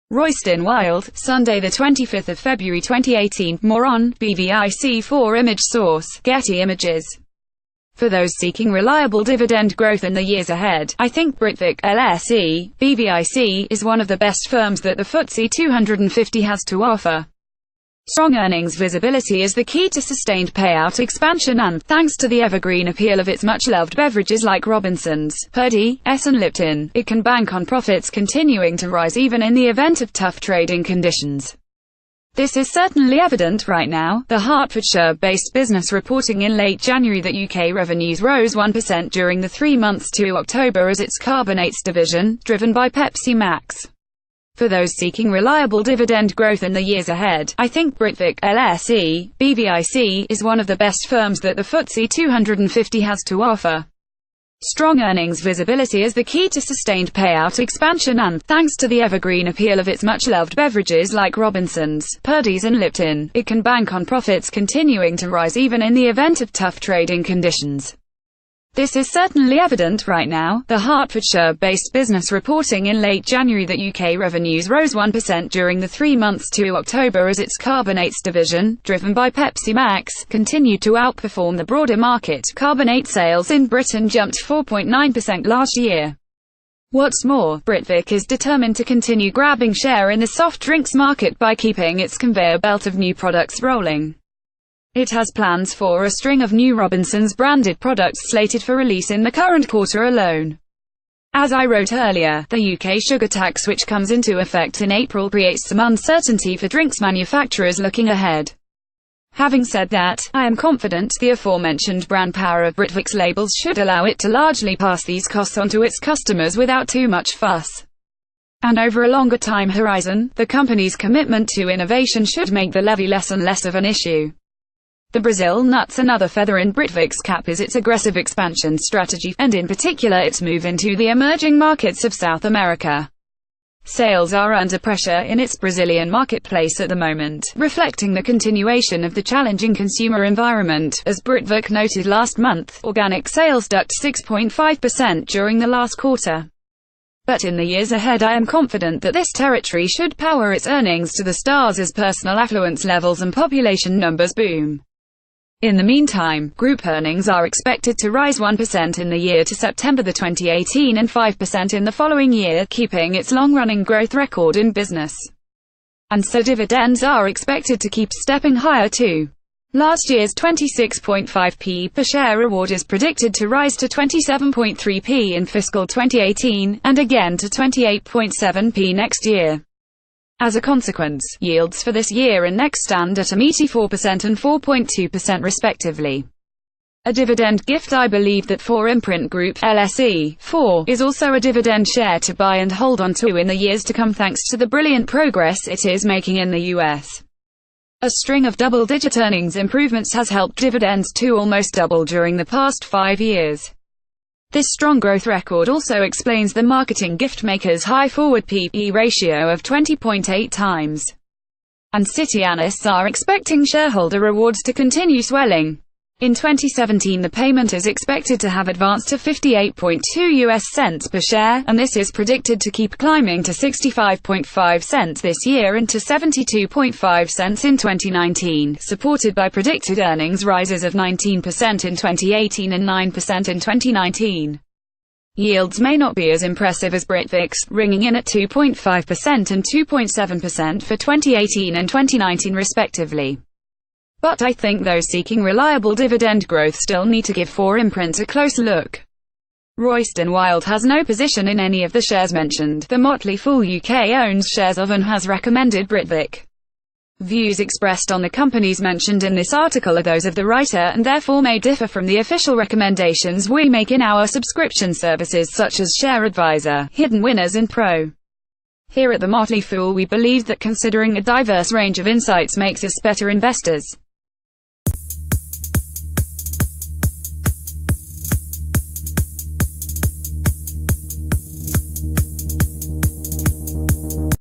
Royston Wild, Sunday the 25th of February 2018. More on BVIC FOUR Image source, Getty Images. For those seeking reliable dividend growth in the years ahead, I think Britvic LSE, BVIC, is one of the best firms that the FTSE 250 has to offer. Strong earnings visibility is the key to sustained payout expansion and, thanks to the evergreen appeal of its much-loved beverages like Robinson's, Purdey, and Lipton, it can bank on profits continuing to rise even in the event of tough trading conditions. This is certainly evident right now. The Hertfordshire-based business reporting in late January that UK revenues rose 1% during the 3 months to October as its carbonates division, driven by Pepsi Max. For those seeking reliable dividend growth in the years ahead, I think Britvic LSE, BVIC, is one of the best firms that the FTSE 250 has to offer. Strong earnings visibility is the key to sustained payout expansion and, thanks to the evergreen appeal of its much-loved beverages like Robinson's, Purdey's and Lipton, it can bank on profits continuing to rise even in the event of tough trading conditions. This is certainly evident right now. The Hertfordshire-based business reporting in late January that UK revenues rose 1% during the 3 months to October as its carbonates division, driven by Pepsi Max, continued to outperform the broader market. Carbonate sales in Britain jumped 4.9% last year. What's more, Britvic is determined to continue grabbing share in the soft drinks market by keeping its conveyor belt of new products rolling. It has plans for a string of new Robinson's branded products slated for release in the current quarter alone. As I wrote earlier, the UK sugar tax, which comes into effect in April, creates some uncertainty for drinks manufacturers looking ahead. Having said that, I am confident the aforementioned brand power of Britvic's labels should allow it to largely pass these costs on to its customers without too much fuss. And over a longer time horizon, the company's commitment to innovation should make the levy less and less of an issue. The Brazil nut's another feather in Britvic's cap is its aggressive expansion strategy, and in particular its move into the emerging markets of South America. Sales are under pressure in its Brazilian marketplace at the moment, reflecting the continuation of the challenging consumer environment. As Britvic noted last month, organic sales ducked 6.5% during the last quarter. But in the years ahead I am confident that this territory should power its earnings to the stars as personal affluence levels and population numbers boom. In the meantime, group earnings are expected to rise 1% in the year to September 2018 and 5% in the following year, keeping its long-running growth record in business. And so dividends are expected to keep stepping higher too. Last year's 26.5p per share reward is predicted to rise to 27.3p in fiscal 2018, and again to 28.7p next year. As a consequence, yields for this year and next stand at a meaty 4% and 4.2% respectively. A dividend gift. I believe that FOUR Imprint Group LSE 4 is also a dividend share to buy and hold on to in the years to come thanks to the brilliant progress it is making in the US. A string of double-digit earnings improvements has helped dividends to almost double during the past 5 years. This strong growth record also explains the marketing gift maker's high forward P/E ratio of 20.8 times. And City analysts are expecting shareholder rewards to continue swelling. In 2017 the payment is expected to have advanced to 58.2 cents per share, and this is predicted to keep climbing to 65.5 cents this year and to 72.5 cents in 2019, supported by predicted earnings rises of 19% in 2018 and 9% in 2019. Yields may not be as impressive as Britvic's, ringing in at 2.5% and 2.7% for 2018 and 2019 respectively. But I think those seeking reliable dividend growth still need to give FOUR Imprint a close look. Royston Wild has no position in any of the shares mentioned. The Motley Fool UK owns shares of and has recommended Britvic. Views expressed on the companies mentioned in this article are those of the writer and therefore may differ from the official recommendations we make in our subscription services such as Share Advisor, Hidden Winners and Pro. Here at the Motley Fool we believe that considering a diverse range of insights makes us better investors.